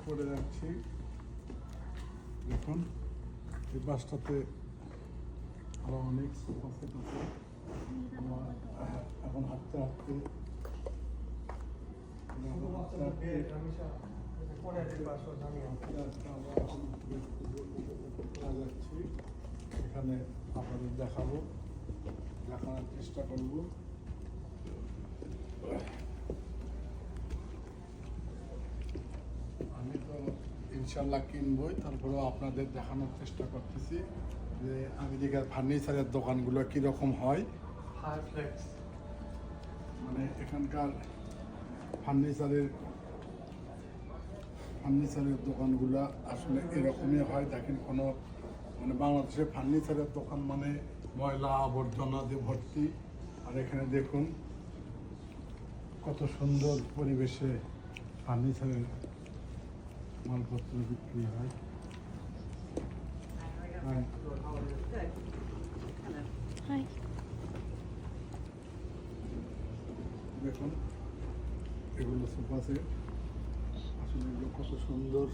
উপরে যাচ্ছি। দেখুন এই বাসটাতে আরো অনেক সোফা সেট আছে। এখন হাঁটতে হাঁটতে যাচ্ছি, এখানে আপনাদের দেখানোর চেষ্টা করব। আমি তো ইনশাল্লাহ কিনবই, তারপরেও আপনাদের দেখানোর চেষ্টা করতেছি যে আমেরিকার ফার্নিচারের দোকানগুলো কীরকম হয়। মানে এখানকার ফার্নিচারের দোকানগুলো আসলে এরকমই হয়। দেখেন কোনো মানে বাংলাদেশের ফার্নিচারের দোকান মানে ময়লা আবর্জনা দিয়ে ভর্তি। আর এখানে দেখুন কত সুন্দর পরিবেশে ফার্নিচারের মালপত্র বিক্রি হয়। দেখুন এগুলো সোফা সেট, আসলে এগুলো কত সুন্দর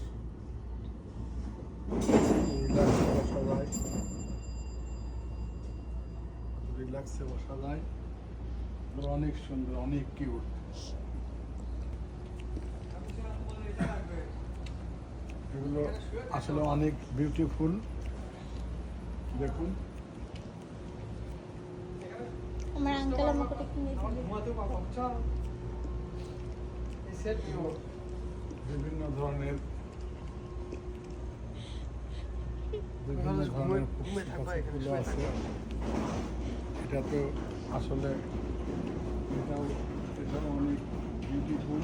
রিল্যাক্সে বসা যায়। অনেক সুন্দর, অনেক কিউট। এগুলো আসলে অনেক বিউটিফুল। দেখুন আমার আঙ্কেল আমাকে কিনে বিভিন্ন ধরনের ফুল আছে। এটা তো আসলে এটাও অনেক বিউটিফুল।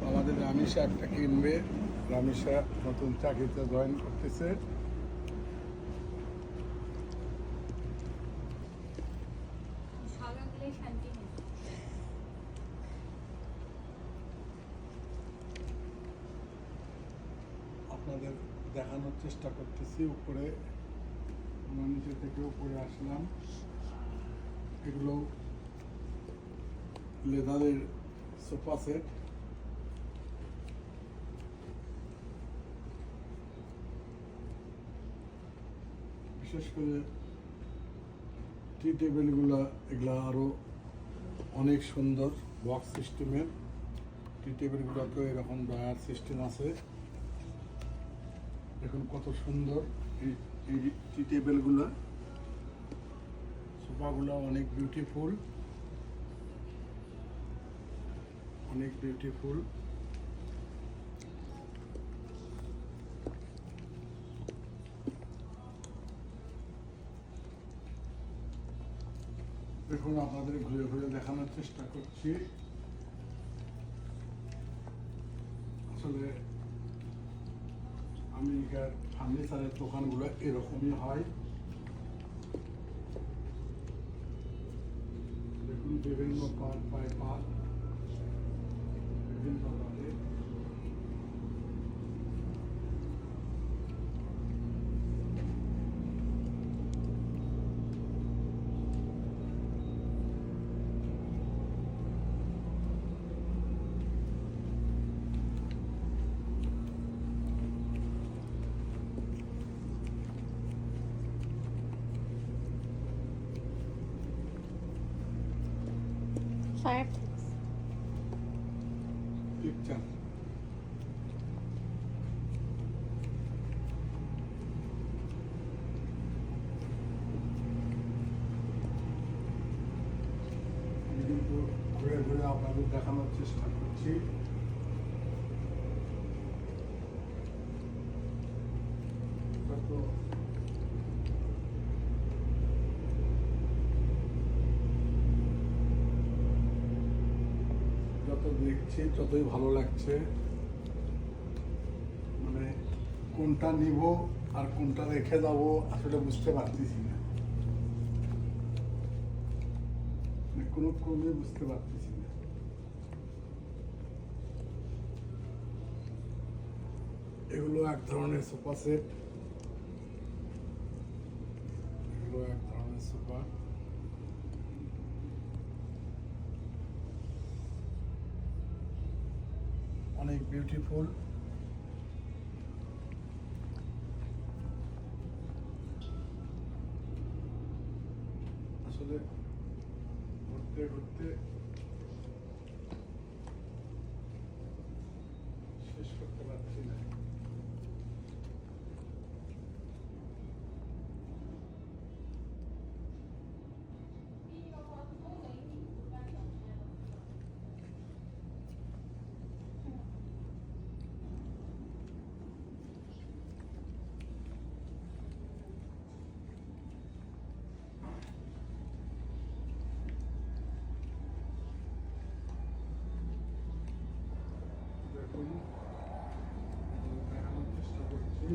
আমাদের রামিসা একটা কিনবে। রামিসা নতুন চাকরিতে জয়েন করতেছে। আপনাদের দেখানোর চেষ্টা করতেছি। উপরে নিচে থেকে উপরে আসলাম। এগুলো লেদারের সোফা সেট। বিশেষ করে টি টেবিলগুলো, এগুলা আরো অনেক সুন্দর। বক্স সিস্টেমের টি টেবিলগুলোতে এরকম ড্রয়ার সিস্টেম আছে। দেখুন কত সুন্দর এই টি টেবিলগুলো। সোফাগুলো অনেক বিউটিফুল, অনেক বিউটিফুল। দেখুন আপনাদের ঘুরে ঘুরে দেখানোর চেষ্টা করছি। আসলে আমেরিকার ফার্নিচারের দোকানগুলো এরকমই হয়। দেখুন বিভিন্ন পার্ট বাই পার্ট, বিভিন্ন ভাবে। ফায়ারফ্লেক্স পিকচার কিন্তু ঘুরে ঘুরে আপনাদের দেখানোর চেষ্টা করছি। যত দেখছি ততই ভালো লাগছে। মানে কোনটা নিব আর কোনটা রেখে যাবো আসলে বুঝতে পারতেছি না, কোনো ক্রমে বুঝতে পারতেছি না। এগুলো এক ধরনের সোফা সেট, এগুলো এক ধরনের সোফা। অনেক বিউটিফুল। আসলে ঘুরতে ঘুরতে শেষ করতে পারছি না। দেখুন, দেখানোর চেষ্টা করছি।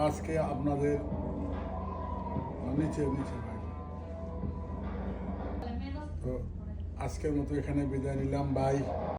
আজকে আপনাদের নিচে নিচে ভাই। তো আজকের মতো এখানে বিদায় নিলাম, বাই।